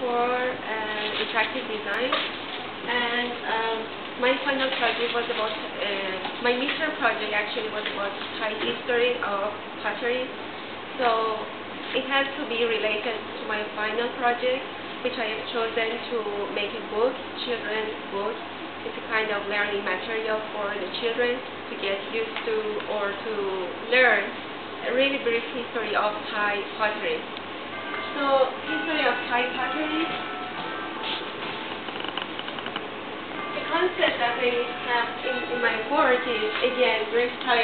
for interactive design, and my final project was about, my midterm project actually was about Thai history of pottery. So it has to be related to my final project, which I have chosen to make a book, children's book. It's a kind of learning material for the children to get used to or to learn a really brief history of Thai pottery. So, history of Thai pottery. The concept that I have in my work is, again, brief Thai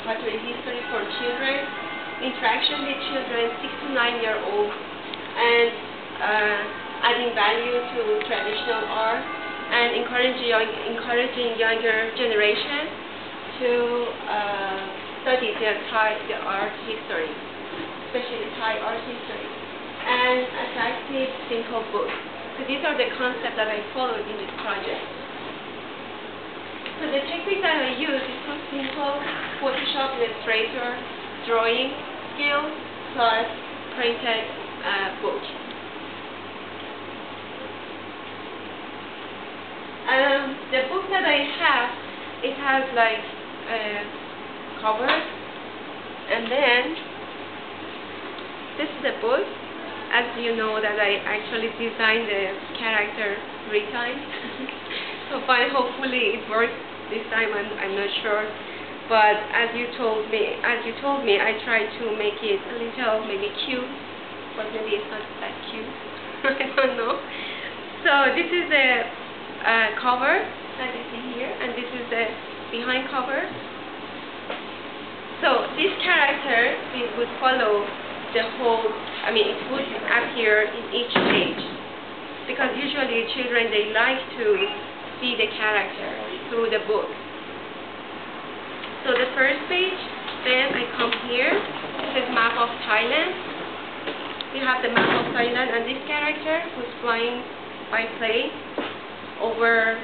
pottery history for children, interaction with children 6 to 9-year-old, and adding value to traditional art, and encouraging younger generation to study the art history, especially Thai art history, and attractive, simple books. So these are the concepts that I followed in this project. So the technique that I use is so simple: Photoshop, Illustrator, drawing skills, plus printed book. The book that I have, it has like cover, and then this is the book. As you know, that I actually designed the character 3 times. So fine, hopefully it works this time. I'm not sure, but as you told me, I tried to make it a little maybe cute, but maybe it's not that cute. I don't know. So this is the cover that you see here, and this is the behind cover. So this character, it would follow the whole, it would appear in each page, because usually children, they like to see the character through the book. So the first page, then I come here, this is map of Thailand. We have the map of Thailand, and this character who's flying by plane over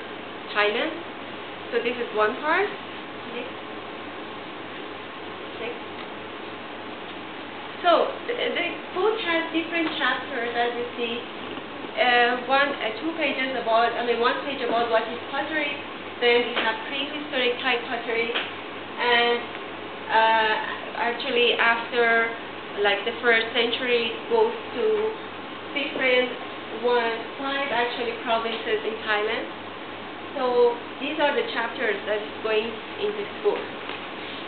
Thailand. So this is one part. Next. So the book has different chapters, as you see. 2 pages about, one page about what is pottery. Then we have prehistoric Thai pottery, and actually after like the 1st century, it goes to different 5 actually provinces in Thailand. So these are the chapters that is going in this book.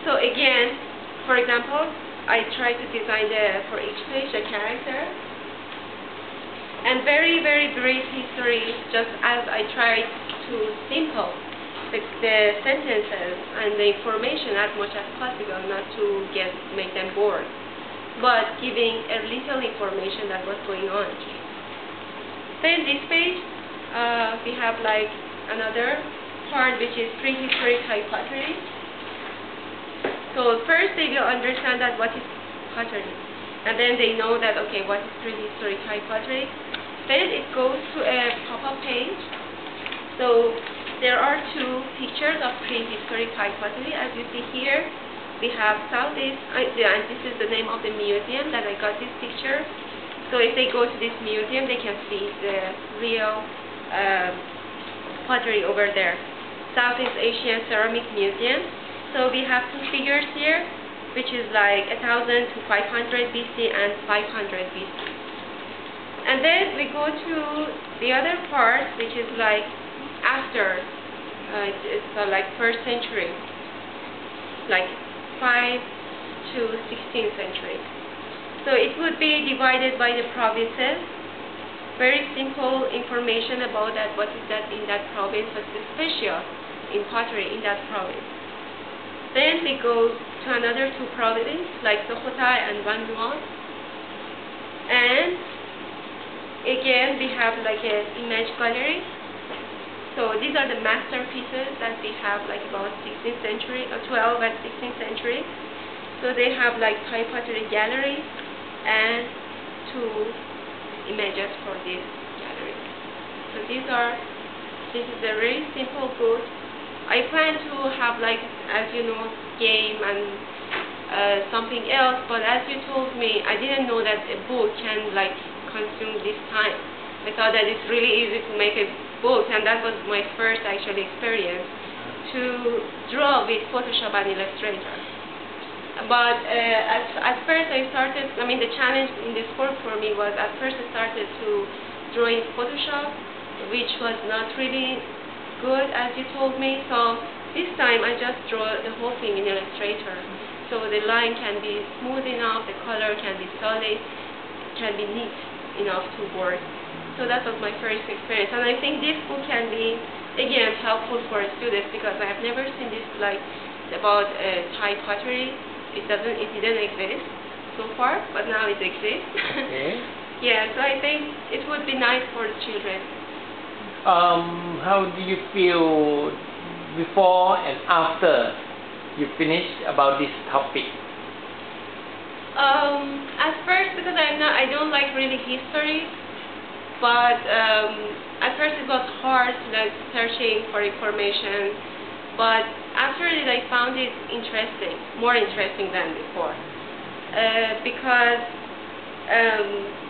So again, for example, I try to design for each page a character, and very, very brief history, just as I tried to simple the sentences and the information as much as possible, not to make them bored, but giving a little information that was going on. Then this page, we have like another part which is prehistoric Thai pottery. So first they will understand that what is pottery, and then they know that, okay, what is prehistoric Thai pottery. Then it goes to a pop-up page. So there are 2 pictures of prehistoric Thai pottery. As you see here, we have Southeast, and this is the name of the museum that I got this picture. So if they go to this museum, they can see the real pottery over there. Southeast Asian Ceramic Museum. So we have 2 figures here, which is like 1000 to 500 BC and 500 BC. And then we go to the other part, which is like after, it's like 1st century, like 5 to 16th century. So it would be divided by the provinces. Very simple information about that, what is that in that province, what's special in pottery in that province. Then we go to another 2 provinces, like Sukhothai and Vanua. And again, we have like an image gallery. So these are the masterpieces that we have like about 16th century, or 12th and 16th century. So they have like Thai pottery gallery and 2 images for this gallery. So this is a very simple book. I plan to have, like, as you know, game and something else, but as you told me, I didn't know that a book can like consume this time. I thought that it's really easy to make a book, and that was my first actual experience to draw with Photoshop and Illustrator. But at first I started, the challenge in this work for me was at first I started to draw in Photoshop, which was not really good as you told me. So this time I just draw the whole thing in Illustrator. So the line can be smooth enough, the color can be solid, can be neat enough to work. So that was my first experience, and I think this book can be, again, helpful for students because I have never seen this about Thai pottery. It didn't exist so far, but now it exists. Okay. Yeah, so I think it would be nice for the children. How do you feel before and after you finished about this topic? At first, because I don't like really history, but at first it was hard, like searching for information. But after it, I found it interesting, more interesting than before, because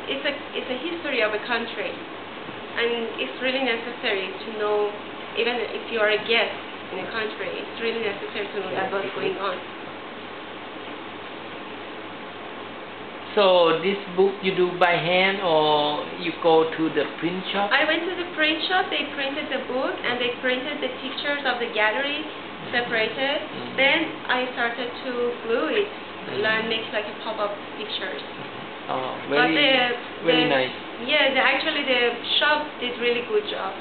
it's a history of a country, and it's really necessary to know, even if you are a guest in a country, it's really necessary to know that what's going on. So this book you do by hand or you go to the print shop? I went to the print shop, they printed the book and they printed the pictures of the gallery separated. Then I started to glue it and make like a pop-up pictures. Oh, very nice. Yeah, actually the shop did really good job.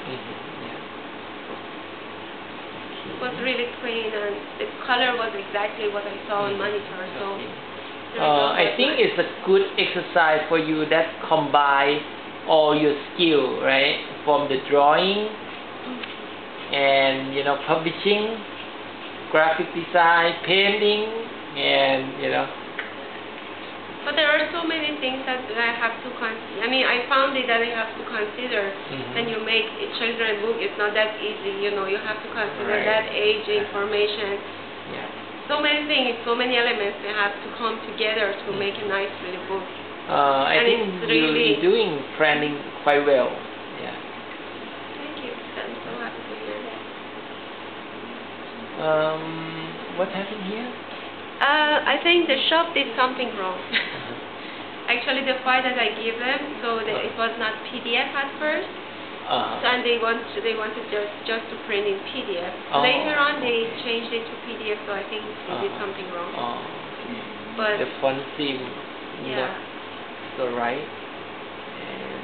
It was really clean and the color was exactly what I saw on monitor. So. I think it's a good exercise for you that combine all your skill, right? From the drawing and publishing, graphic design, painting, and But there are so many things that I have to consider. I found it that I have to consider when you make a children's book. It's not that easy, you have to consider that age, information. Yeah. So many things, so many elements that have to come together to make a nice little book. I think you're doing planning quite well. Yeah. Thank you. I'm so happy to hear that. What happened here? I think the shop did something wrong. Actually, the file that I gave them, so it was not PDF at first. And they wanted just to print in PDF. Later on, they changed it to PDF, so I think they did something wrong. But the font seemed yeah. not so right. And,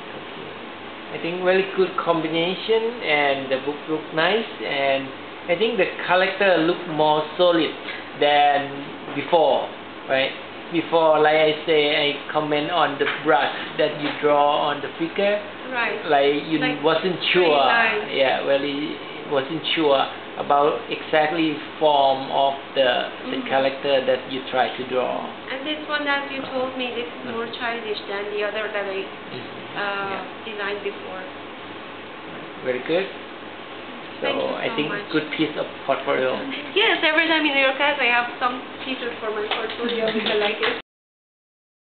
I think very good combination, and the book looked nice, and I think the character looked more solid than before, right? Before, like I say, I comment on the brush that you draw on the figure. Right. Like you wasn't sure. Yeah, really wasn't sure about exactly form of the character that you try to draw. And this one that you told me, this is more childish than the other that I designed before. Very good. So I think good piece of portfolio. Yes, every time in your class I have some pieces for my portfolio which I like it.